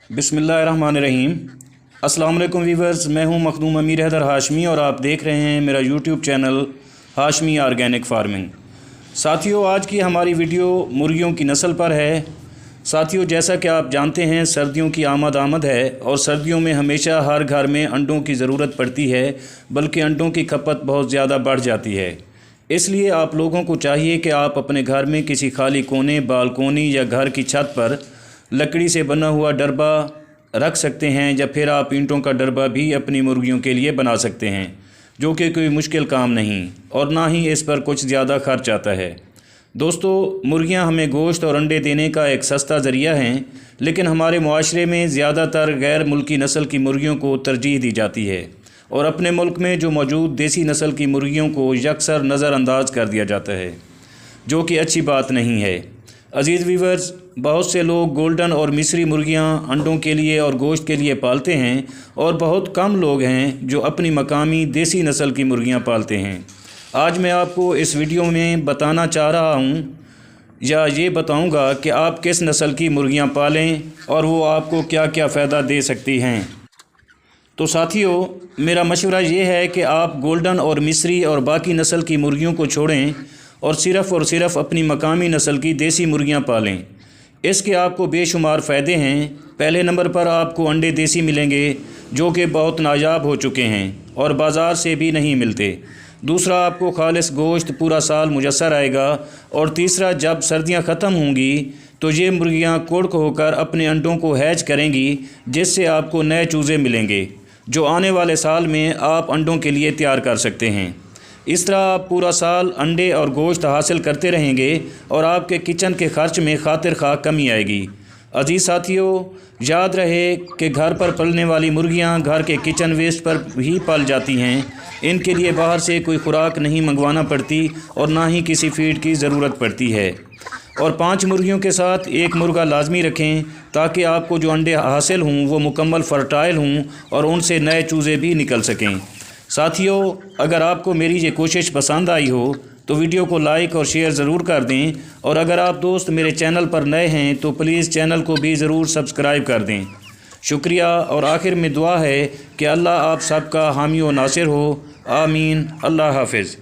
बिस्मिल्लाहिर्रहमानिर्रहीम। अस्सलाम वालेकुम वीवर्स, मैं हूं मखदूम अमीर हैदर हाशमी और आप देख रहे हैं मेरा YouTube channel Hashmi organic farming. साथियों, आज की हमारी वीडियो मुर्गियों की नस्ल पर है। साथियों, जैसा कि आप जानते हैं सर्दियों की आमद है और सर्दियों में हमेशा हर घर में अंडों की ज़रूरत पड़ती है, बल्कि अंडों की खपत बहुत ज़्यादा बढ़ जाती है। इसलिए आप लोगों को चाहिए कि आप अपने घर में किसी खाली कोने, बालकोनी या घर की छत पर लकड़ी से बना हुआ डरबा रख सकते हैं, या फिर आप ईंटों का डरबा भी अपनी मुर्गियों के लिए बना सकते हैं, जो कि कोई मुश्किल काम नहीं और ना ही इस पर कुछ ज़्यादा खर्च आता है। दोस्तों, मुर्गियां हमें गोश्त और अंडे देने का एक सस्ता ज़रिया हैं, लेकिन हमारे मुआशरे में ज़्यादातर गैर मुल्की नस्ल की मुर्गियों को तरजीह दी जाती है और अपने मुल्क में जो मौजूद देसी नस्ल की मुर्गियों को यकसर नज़रअंदाज कर दिया जाता है, जो कि अच्छी बात नहीं है। अज़ीज़ वीवर्स, बहुत से लोग गोल्डन और मिस्री मुर्गियां अंडों के लिए और गोश्त के लिए पालते हैं और बहुत कम लोग हैं जो अपनी मकामी देसी नस्ल की मुर्गियां पालते हैं। आज मैं आपको इस वीडियो में बताना चाह रहा हूं, या ये बताऊंगा कि आप किस नस्ल की मुर्गियां पालें और वो आपको क्या क्या फ़ायदा दे सकती हैं। तो साथियों, मेरा मशवरा ये है कि आप गोल्डन और मिस्री और बाकी नस्ल की मुर्गियों को छोड़ें और सिर्फ़ अपनी मकामी नस्ल की देसी मुर्गियां पालें। इसके आपको बेशुमार फ़ायदे हैं। पहले नंबर पर आपको अंडे देसी मिलेंगे, जो कि बहुत नायाब हो चुके हैं और बाज़ार से भी नहीं मिलते। दूसरा, आपको खालिस गोश्त पूरा साल मुयस्सर आएगा। और तीसरा, जब सर्दियां ख़त्म होंगी तो ये मुर्गियां कुड़क होकर अपने अंडों को हैच करेंगी, जिससे आपको नए चूज़े मिलेंगे, जो आने वाले साल में आप अंडों के लिए तैयार कर सकते हैं। इस तरह आप पूरा साल अंडे और गोश्त हासिल करते रहेंगे और आपके किचन के खर्च में खातिर खा कमी आएगी। अजीज़ साथियों, याद रहे कि घर पर पलने वाली मुर्गियां घर के किचन वेस्ट पर ही पल जाती हैं। इनके लिए बाहर से कोई खुराक नहीं मंगवाना पड़ती और ना ही किसी फीड की ज़रूरत पड़ती है। और 5 मुर्गियों के साथ एक मुर्गा लाजमी रखें, ताकि आपको जो अंडे हासिल हों वो मुकम्मल फर्टाइल हों और उनसे नए चूज़े भी निकल सकें। साथियों, अगर आपको मेरी ये कोशिश पसंद आई हो तो वीडियो को लाइक और शेयर ज़रूर कर दें, और अगर आप दोस्त मेरे चैनल पर नए हैं तो प्लीज़ चैनल को भी ज़रूर सब्सक्राइब कर दें। शुक्रिया। और आखिर में दुआ है कि अल्लाह आप सबका हामी व नासिर हो। आमीन। अल्लाह हाफ़िज़।